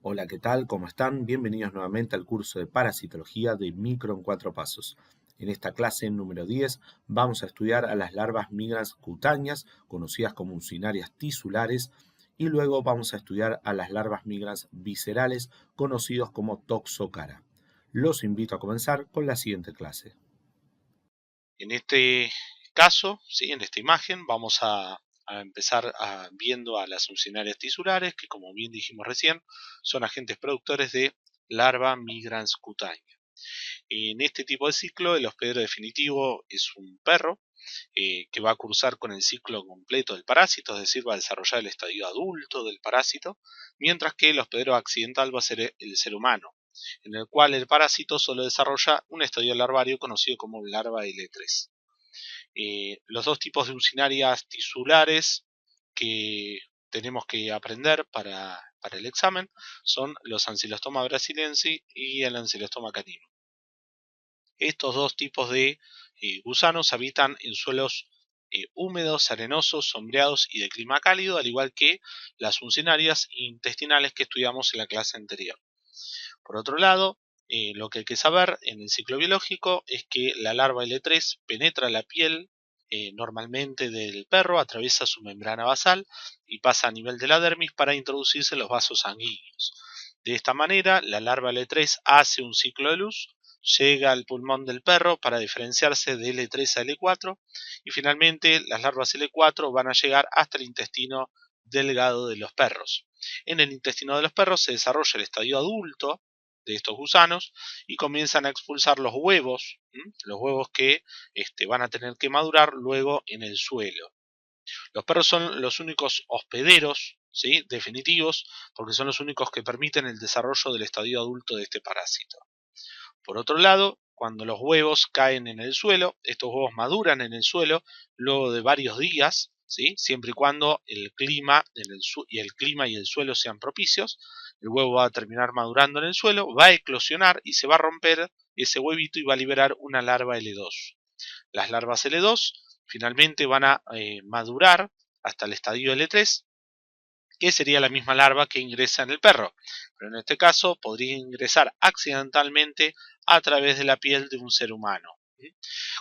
Hola, ¿qué tal? ¿Cómo están? Bienvenidos nuevamente al curso de parasitología de micro en 4 pasos. En esta clase número 10 vamos a estudiar a las larvas migrans cutáneas, conocidas como uncinarias tisulares, y luego vamos a estudiar a las larvas migrans viscerales, conocidos como toxocara. Los invito a comenzar con la siguiente clase. En este caso, ¿sí? En esta imagen, vamos a empezar viendo a las uncinarias tisulares, que como bien dijimos recién, son agentes productores de larva migrans cutánea. En este tipo de ciclo, el hospedero definitivo es un perro que va a cursar con el ciclo completo del parásito, es decir, va a desarrollar el estadio adulto del parásito, mientras que el hospedero accidental va a ser el ser humano, en el cual el parásito solo desarrolla un estadio larvario conocido como larva L3. Los dos tipos de uncinarias tisulares que tenemos que aprender para el examen son los Ancylostoma brasiliensis y el Ancylostoma canino. Estos dos tipos de gusanos habitan en suelos húmedos, arenosos, sombreados y de clima cálido, al igual que las uncinarias intestinales que estudiamos en la clase anterior. Por otro lado, lo que hay que saber en el ciclo biológico es que la larva L3 penetra la piel normalmente del perro, atraviesa su membrana basal y pasa a nivel de la dermis para introducirse en los vasos sanguíneos. De esta manera, la larva L3 hace un ciclo de luz, llega al pulmón del perro para diferenciarse de L3 a L4 y finalmente las larvas L4 van a llegar hasta el intestino delgado de los perros. En el intestino de los perros se desarrolla el estadio adulto de estos gusanos y comienzan a expulsar los huevos que van a tener que madurar luego en el suelo. Los perros son los únicos hospederos, ¿sí?, definitivos, porque son los únicos que permiten el desarrollo del estadio adulto de este parásito. Por otro lado, cuando los huevos caen en el suelo, estos huevos maduran en el suelo luego de varios días, ¿sí?, siempre y cuando el clima y el suelo sean propicios. El huevo va a terminar madurando en el suelo, va a eclosionar y se va a romper ese huevito y va a liberar una larva L2. Las larvas L2 finalmente van a madurar hasta el estadio L3, que sería la misma larva que ingresa en el perro, pero en este caso podría ingresar accidentalmente a través de la piel de un ser humano.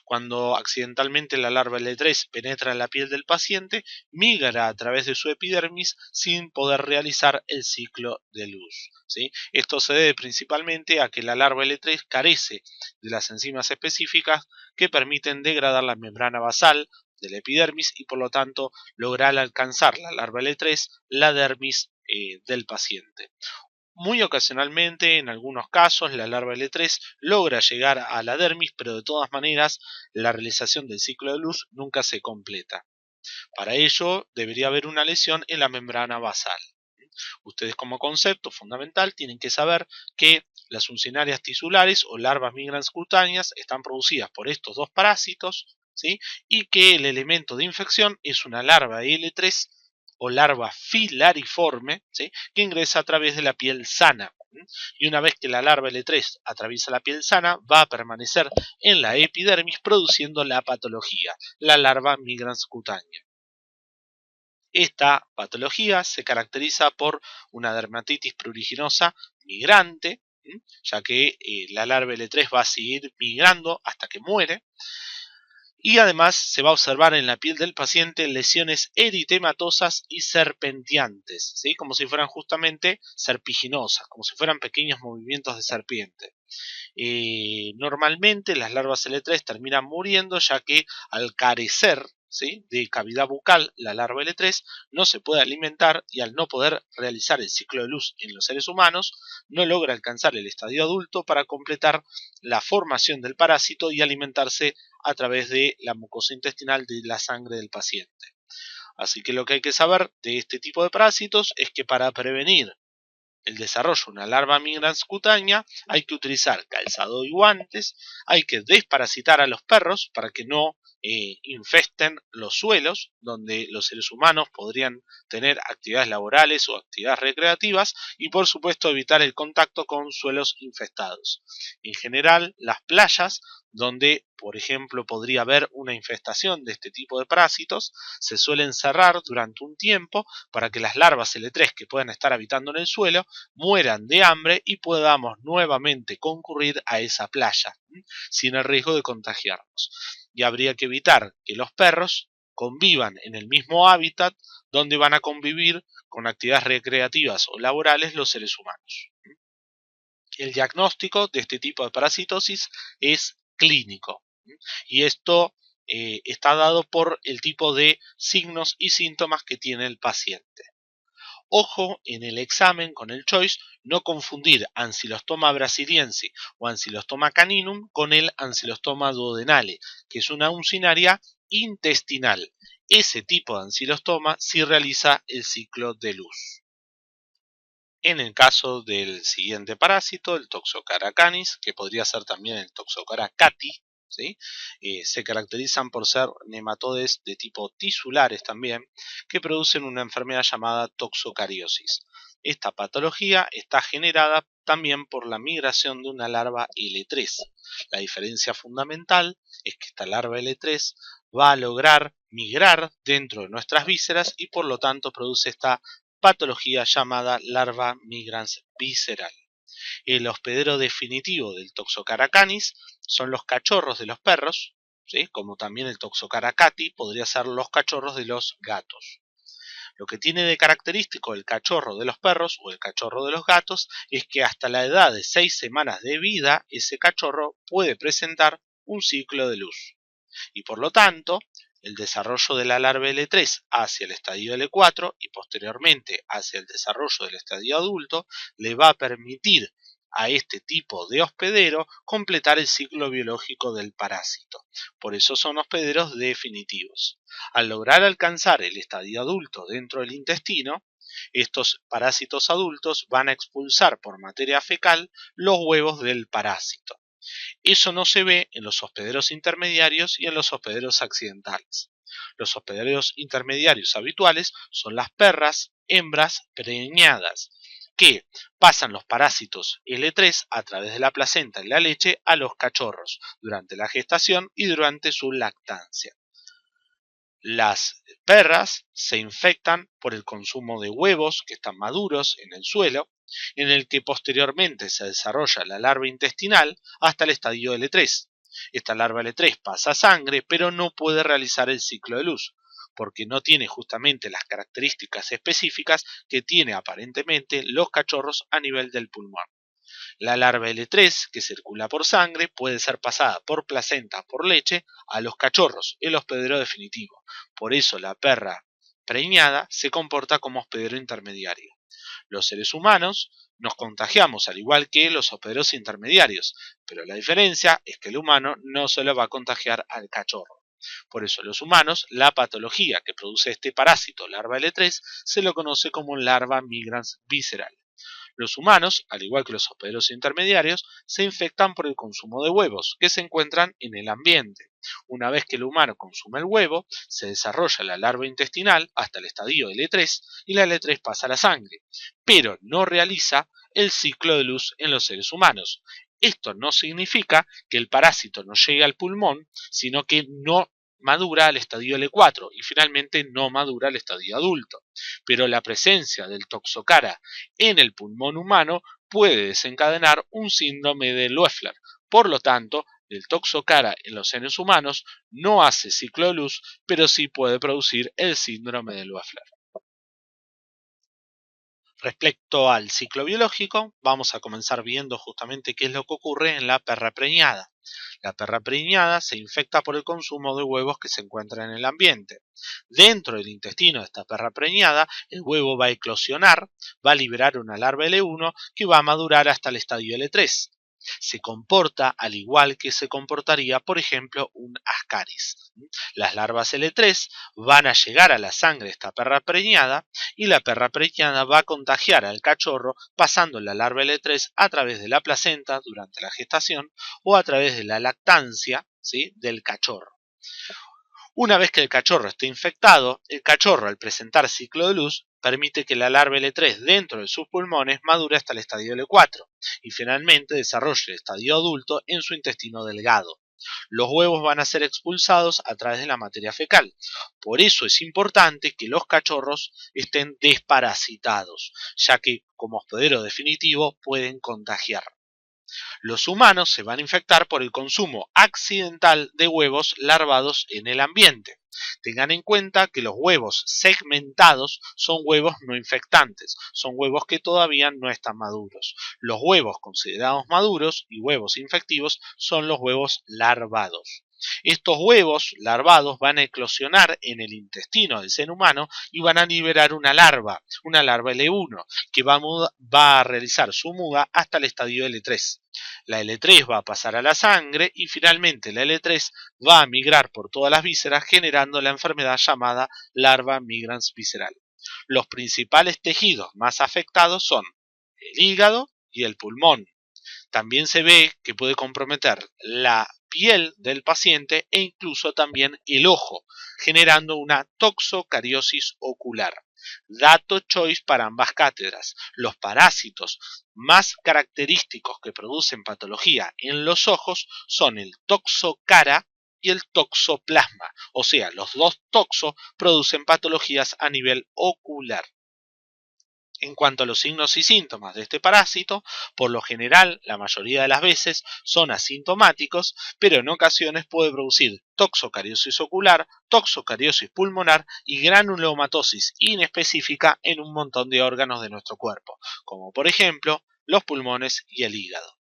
Cuando accidentalmente la larva L3 penetra en la piel del paciente, migra a través de su epidermis sin poder realizar el ciclo de luz, ¿sí? Esto se debe principalmente a que la larva L3 carece de las enzimas específicas que permiten degradar la membrana basal del epidermis y por lo tanto lograr alcanzar la larva L3 la dermis del paciente. Muy ocasionalmente, en algunos casos, la larva L3 logra llegar a la dermis, pero de todas maneras la realización del ciclo de luz nunca se completa. Para ello debería haber una lesión en la membrana basal. Ustedes como concepto fundamental tienen que saber que las uncinarias tisulares o larvas migrans cutáneas están producidas por estos dos parásitos, ¿sí?, y que el elemento de infección es una larva L3 o larva filariforme, ¿sí?, que ingresa a través de la piel sana. Y una vez que la larva L3 atraviesa la piel sana, va a permanecer en la epidermis produciendo la patología, la larva migrans cutánea. Esta patología se caracteriza por una dermatitis pruriginosa migrante, ya que la larva L3 va a seguir migrando hasta que muere, y además se va a observar en la piel del paciente lesiones eritematosas y serpenteantes, ¿sí?, como si fueran justamente serpiginosas, como si fueran pequeños movimientos de serpiente. Normalmente las larvas L3 terminan muriendo ya que al carecer, ¿sí?, de cavidad bucal, la larva L3 no se puede alimentar y al no poder realizar el ciclo de luz en los seres humanos, no logra alcanzar el estadio adulto para completar la formación del parásito y alimentarse a través de la mucosa intestinal de la sangre del paciente. Así que lo que hay que saber de este tipo de parásitos es que para prevenir el desarrollo de una larva migrans cutánea hay que utilizar calzado y guantes, hay que desparasitar a los perros para que no infesten los suelos, donde los seres humanos podrían tener actividades laborales o actividades recreativas, y por supuesto evitar el contacto con suelos infestados. En general, las playas, donde por ejemplo podría haber una infestación de este tipo de parásitos, se suelen cerrar durante un tiempo para que las larvas L3 que puedan estar habitando en el suelo mueran de hambre y podamos nuevamente concurrir a esa playa sin el riesgo de contagiarnos. Y habría que evitar que los perros convivan en el mismo hábitat donde van a convivir con actividades recreativas o laborales los seres humanos. El diagnóstico de este tipo de parasitosis es clínico y esto está dado por el tipo de signos y síntomas que tiene el paciente. Ojo en el examen con el choice, no confundir Ancylostoma brasiliense o Ancylostoma caninum con el Ancylostoma duodenale, que es una uncinaria intestinal. Ese tipo de ancilostoma sí realiza el ciclo de luz. En el caso del siguiente parásito, el Toxocara canis, que podría ser también el Toxocara cati, ¿sí? Se caracterizan por ser nematodes de tipo tisulares también, que producen una enfermedad llamada toxocariosis. Esta patología está generada también por la migración de una larva L3. La diferencia fundamental es que esta larva L3 va a lograr migrar dentro de nuestras vísceras y por lo tanto produce esta patología llamada larva migrans visceral. El hospedero definitivo del Toxocara canis son los cachorros de los perros, ¿sí? Como también el Toxocara cati podría ser los cachorros de los gatos. Lo que tiene de característico el cachorro de los perros o el cachorro de los gatos es que hasta la edad de 6 semanas de vida ese cachorro puede presentar un ciclo de luz. Y por lo tanto, el desarrollo de la larva L3 hacia el estadio L4 y posteriormente hacia el desarrollo del estadio adulto le va a permitir a este tipo de hospedero completar el ciclo biológico del parásito. Por eso son hospederos definitivos. Al lograr alcanzar el estadio adulto dentro del intestino, estos parásitos adultos van a expulsar por materia fecal los huevos del parásito. Eso no se ve en los hospederos intermediarios y en los hospederos accidentales. Los hospederos intermediarios habituales son las perras, hembras preñadas, que pasan los parásitos L3 a través de la placenta y la leche a los cachorros durante la gestación y durante su lactancia. Las perras se infectan por el consumo de huevos que están maduros en el suelo, en el que posteriormente se desarrolla la larva intestinal hasta el estadio L3. Esta larva L3 pasa a sangre, pero no puede realizar el ciclo de luz, porque no tiene justamente las características específicas que tiene aparentemente los cachorros a nivel del pulmón. La larva L3, que circula por sangre, puede ser pasada por placenta o por leche a los cachorros, el hospedero definitivo. Por eso la perra preñada se comporta como hospedero intermediario. Los seres humanos nos contagiamos al igual que los hospederos intermediarios, pero la diferencia es que el humano no se lo va a contagiar al cachorro. Por eso los humanos, la patología que produce este parásito larva L3 se lo conoce como larva migrans visceral. Los humanos, al igual que los hospederos intermediarios, se infectan por el consumo de huevos que se encuentran en el ambiente. Una vez que el humano consume el huevo, se desarrolla la larva intestinal hasta el estadio L3 y la L3 pasa a la sangre, pero no realiza el ciclo de luz en los seres humanos. Esto no significa que el parásito no llegue al pulmón, sino que no madura al estadio L4 y finalmente no madura al estadio adulto. Pero la presencia del Toxocara en el pulmón humano puede desencadenar un síndrome de Loeffler. Por lo tanto, el Toxocara en los seres humanos no hace ciclo de luz, pero sí puede producir el síndrome de Loeffler. Respecto al ciclo biológico, vamos a comenzar viendo justamente qué es lo que ocurre en la perra preñada. La perra preñada se infecta por el consumo de huevos que se encuentran en el ambiente. Dentro del intestino de esta perra preñada, el huevo va a eclosionar, va a liberar una larva L1 que va a madurar hasta el estadio L3. Se comporta al igual que se comportaría, por ejemplo, un ascaris. Las larvas L3 van a llegar a la sangre de esta perra preñada y la perra preñada va a contagiar al cachorro pasando la larva L3 a través de la placenta durante la gestación o a través de la lactancia, ¿sí?, del cachorro. Una vez que el cachorro esté infectado, el cachorro al presentar ciclo de luz permite que la larva L3 dentro de sus pulmones madure hasta el estadio L4 y finalmente desarrolle el estadio adulto en su intestino delgado. Los huevos van a ser expulsados a través de la materia fecal. Por eso es importante que los cachorros estén desparasitados, ya que como hospedero definitivo pueden contagiar. Los humanos se van a infectar por el consumo accidental de huevos larvados en el ambiente. Tengan en cuenta que los huevos segmentados son huevos no infectantes, son huevos que todavía no están maduros. Los huevos considerados maduros y huevos infectivos son los huevos larvados. Estos huevos larvados van a eclosionar en el intestino del ser humano y van a liberar una larva L1, que va a realizar su muda hasta el estadio L3. La L3 va a pasar a la sangre y finalmente la L3 va a migrar por todas las vísceras generando la enfermedad llamada larva migrans visceral. Los principales tejidos más afectados son el hígado y el pulmón. También se ve que puede comprometer la piel del paciente e incluso también el ojo, generando una toxocariosis ocular. Dato choice para ambas cátedras. Los parásitos más característicos que producen patología en los ojos son el toxocara y el toxoplasma. O sea, los dos toxos producen patologías a nivel ocular. En cuanto a los signos y síntomas de este parásito, por lo general, la mayoría de las veces son asintomáticos, pero en ocasiones puede producir toxocariosis ocular, toxocariosis pulmonar y granulomatosis inespecífica en un montón de órganos de nuestro cuerpo, como por ejemplo los pulmones y el hígado.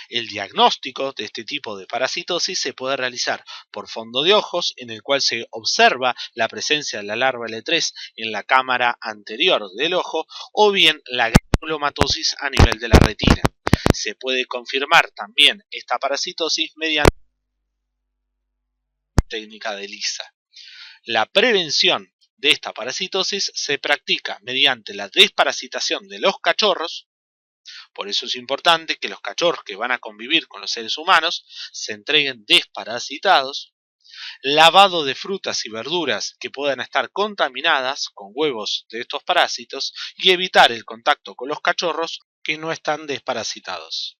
El diagnóstico de este tipo de parasitosis se puede realizar por fondo de ojos, en el cual se observa la presencia de la larva L3 en la cámara anterior del ojo, o bien la granulomatosis a nivel de la retina. Se puede confirmar también esta parasitosis mediante la técnica de Lisa. La prevención de esta parasitosis se practica mediante la desparasitación de los cachorros. Por eso es importante que los cachorros que van a convivir con los seres humanos se entreguen desparasitados, lavado de frutas y verduras que puedan estar contaminadas con huevos de estos parásitos y evitar el contacto con los cachorros que no están desparasitados.